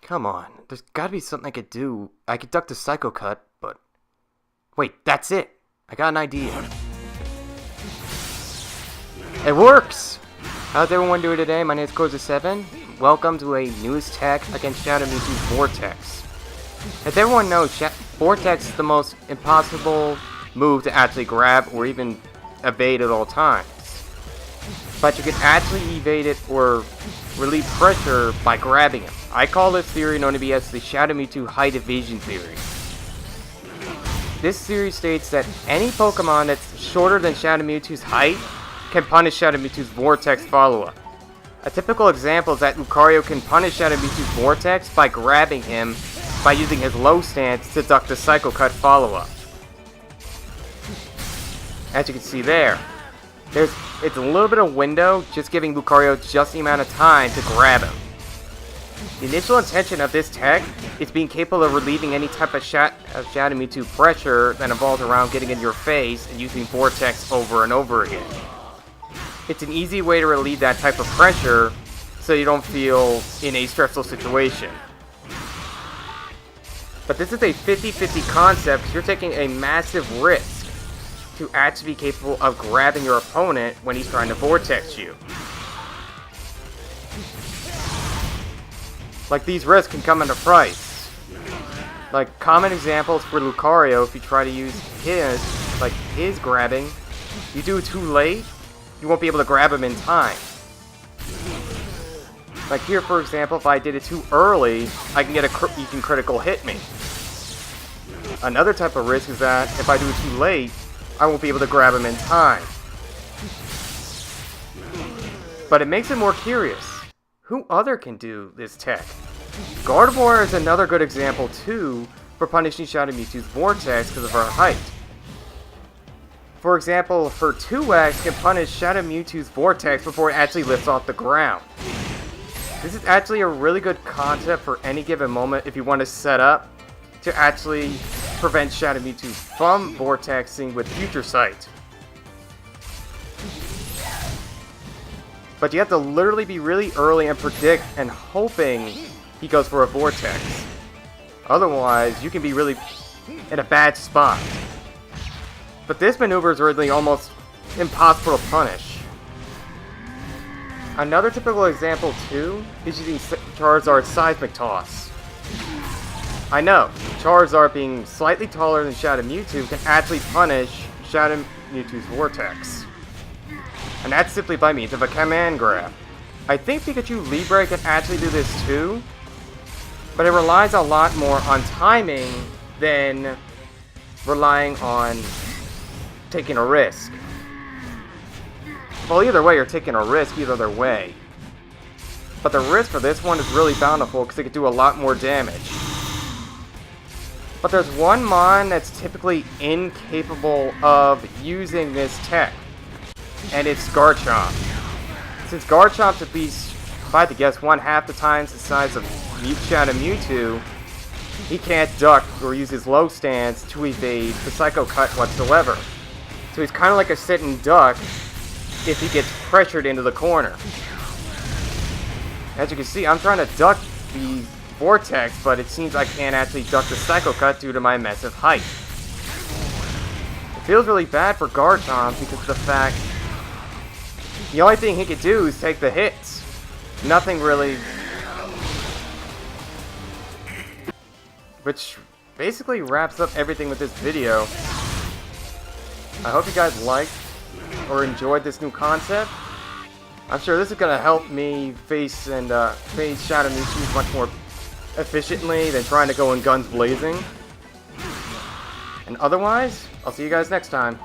Come on, there's gotta be something I could do. I could duck the Psycho Cut, but... Wait, that's it! I got an idea. It works! How's everyone doing today? My name is Koza7. Welcome to a newest attack against Shadow Mewtwo's Vortex. As everyone knows, Vortex is the most impossible move to actually grab or even evade at all times. But you can actually evade it or relieve pressure by grabbing him. I call this theory known to be as the Shadow Mewtwo height evasion theory. This theory states that any Pokemon that's shorter than Shadow Mewtwo's height can punish Shadow Mewtwo's Vortex follow-up. A typical example is that Lucario can punish Shadow Mewtwo's Vortex by grabbing him by using his low stance to duck the Psycho Cut follow-up. As you can see there, it's a little bit of window, just giving Lucario just the amount of time to grab him. The initial intention of this tech is being capable of relieving any type of Shadow Mewtwo pressure that involves around getting in your face and using Vortex over and over again. It's an easy way to relieve that type of pressure so you don't feel in a stressful situation. But this is a 50-50 concept because you're taking a massive risk to actually be capable of grabbing your opponent when he's trying to Vortex you. Like, these risks can come at a price. Like, common examples for Lucario, if you try to use his grabbing, you do it too late, you won't be able to grab him in time. Like here, for example, if I did it too early, I can get you can critical hit me. Another type of risk is that if I do it too late, I won't be able to grab him in time. But it makes it more curious. Who other can do this tech? Gardevoir is another good example too for punishing Shadow Mewtwo's Vortex because of her height. For example, her 2X can punish Shadow Mewtwo's Vortex before it actually lifts off the ground. This is actually a really good concept for any given moment if you want to set up to actually prevent Shadow Mewtwo from Vortexing with Future Sight. But you have to literally be really early and predict and hoping he goes for a Vortex. Otherwise, you can be really in a bad spot. But this maneuver is really almost impossible to punish. Another typical example too is using Charizard's Seismic Toss. I know, Charizard being slightly taller than Shadow Mewtwo can actually punish Shadow Mewtwo's Vortex. And that's simply by means of a command grab. I think Pikachu Libre can actually do this too, but it relies a lot more on timing than relying on taking a risk. Well, either way, you're taking a risk either way. But the risk for this one is really bountiful because it could do a lot more damage. But there's one mon that's typically incapable of using this tech, and it's Garchomp. Since Garchomp's at least, if I had to guess, 1/2 the times the size of Shadow Mewtwo, he can't duck or use his low stance to evade the Psycho Cut whatsoever. So he's kind of like a sitting duck if he gets pressured into the corner. As you can see, I'm trying to duck the Vortex, but it seems I can't actually duck the Psycho Cut due to my massive height. It feels really bad for Garchomp because of the fact the only thing he could do is take the hits. Nothing really. Which basically wraps up everything with this video. I hope you guys liked or enjoyed this new concept. I'm sure this is going to help me face Shadow Mewtwo much more efficiently than trying to go in guns blazing. And otherwise, I'll see you guys next time.